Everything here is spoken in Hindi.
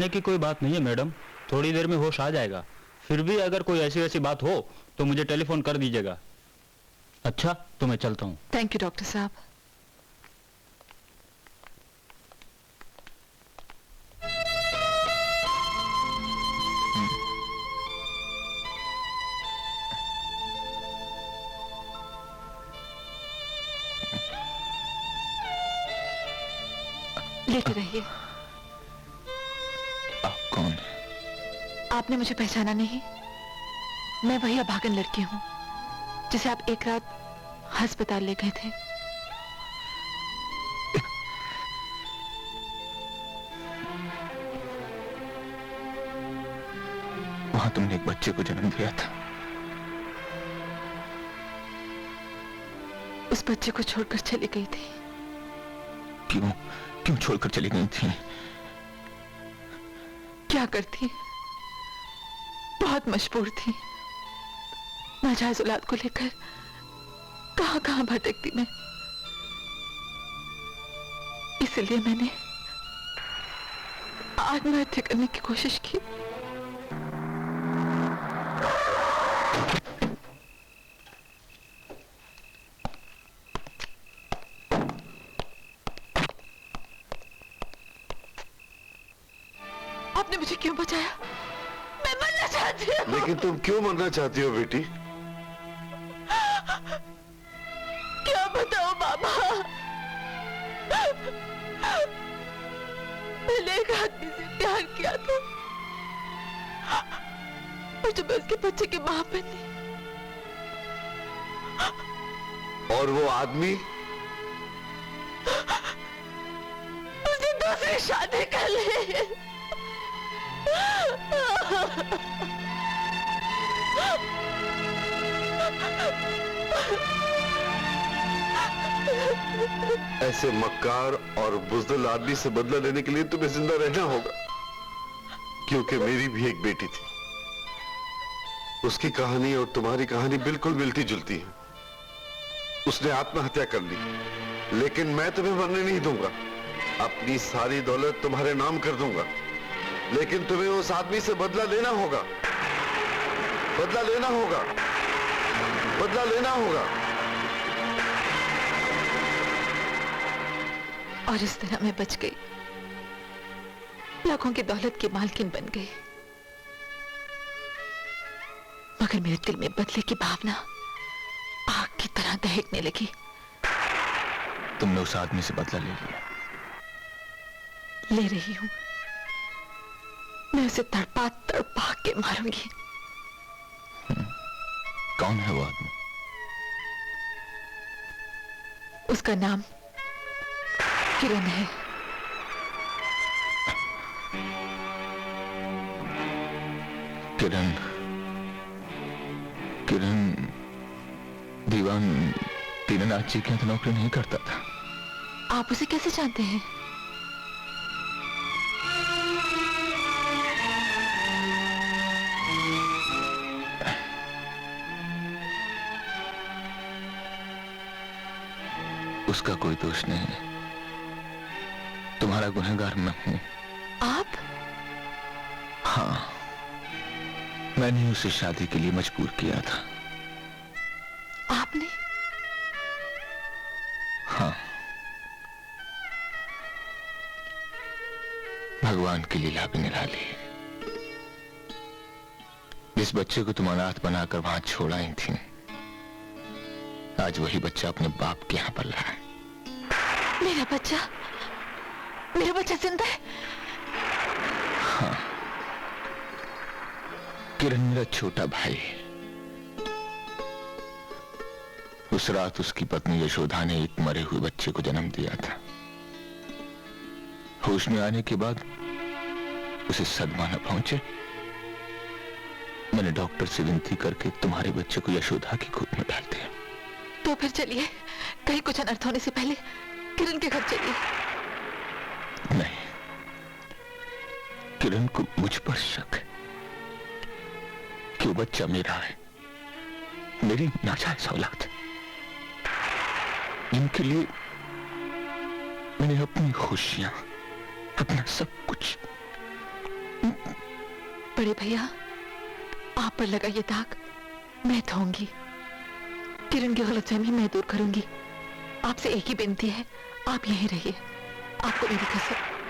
घबराने की कोई बात नहीं है मैडम, थोड़ी देर में होश आ जाएगा। फिर भी अगर कोई ऐसी वैसी बात हो तो मुझे टेलीफोन कर दीजिएगा। अच्छा, तो मैं चलता हूँ। थैंक यू डॉक्टर साहब। लेटे रहिए। आप कौन? आपने मुझे पहचाना नहीं? मैं वही अभागन लड़की हूँ जिसे आप एक रात अस्पताल ले गए थे। वहां तुमने एक बच्चे को जन्म दिया था। उस बच्चे को छोड़कर चली गई थी। क्यों क्यों छोड़कर चली गई थी? क्या करती, बहुत मजबूर थी। नाजायज औलाद को लेकर कहां कहां भटकती मैं। इसलिए मैंने आत्महत्या करने की कोशिश की। आपने मुझे क्यों बचाया? मैं मरना चाहती हूँ। लेकिन तुम क्यों मरना चाहती हो बेटी? क्या बताओ बाबा, मैंने एक आदमी से प्यार किया था और जब मैं उसके बच्चे की मां बनी। और वो आदमी? उसे दूसरी शादी कर ले। ऐसे मक्कार और बुज़दिल आदमी से बदला लेने के लिए तुम्हें जिंदा रहना होगा, क्योंकि मेरी भी एक बेटी थी। उसकी कहानी और तुम्हारी कहानी बिल्कुल मिलती जुलती है। उसने आत्महत्या कर ली, लेकिन मैं तुम्हें मरने नहीं दूंगा। अपनी सारी दौलत तुम्हारे नाम कर दूंगा, लेकिन तुम्हें उस आदमी से बदला लेना होगा। बदला लेना होगा, बदला लेना होगा। और इस तरह मैं बच गई, लाखों की दौलत की मालकिन बन गई। मगर मेरे दिल में बदले की भावना आग की तरह दहकने लगी। तुमने उस आदमी से बदला ले लिया? ले रही हूं। मैं उसे तड़पा तड़पा के मारूंगी। कौन है वो आदमी? उसका नाम किरण है। किरण? किरण दीवान दीनानाथ जी के यहाँ तो नौकरी नहीं करता था। आप उसे कैसे जानते हैं? उसका कोई दोष नहीं है, तुम्हारा गुनहगार मैं हूं। आप? हाँ, मैंने उसे शादी के लिए मजबूर किया था। आपने? हाँ, भगवान की लीला भी निराली। जिस बच्चे को तुम अनाथ बनाकर वहां छोड़ आई थी, आज वही बच्चा अपने बाप के यहां पल रहा है। मेरा बच्चा? मेरा बच्चा जिंदा है? हाँ, किरण मेरा छोटा भाई है। उस रात उसकी पत्नी यशोदा ने एक मरे हुए बच्चे को जन्म दिया था। होश में आने के बाद उसे सदमा न पहुंचे, मैंने डॉक्टर से विनती करके तुम्हारे बच्चे को यशोदा की गोद में डाल दिया। तो फिर चलिए, कहीं कुछ अनर्थ होने से पहले किरण के घर चलिए। नहीं, किरण को मुझ पर शक है कि वो बच्चा मेरा है, मेरी नाजायज औलाद, जिनके लिए मैंने अपनी खुशियां, अपना सब कुछ बड़े भैया, आप पर लगा ये दाग मैं धोऊंगी। किरण की गलतफहमी मैं दूर करूंगी। आपसे एक ही विनती है, आप यहीं रहिए। आपको मेरी कसम।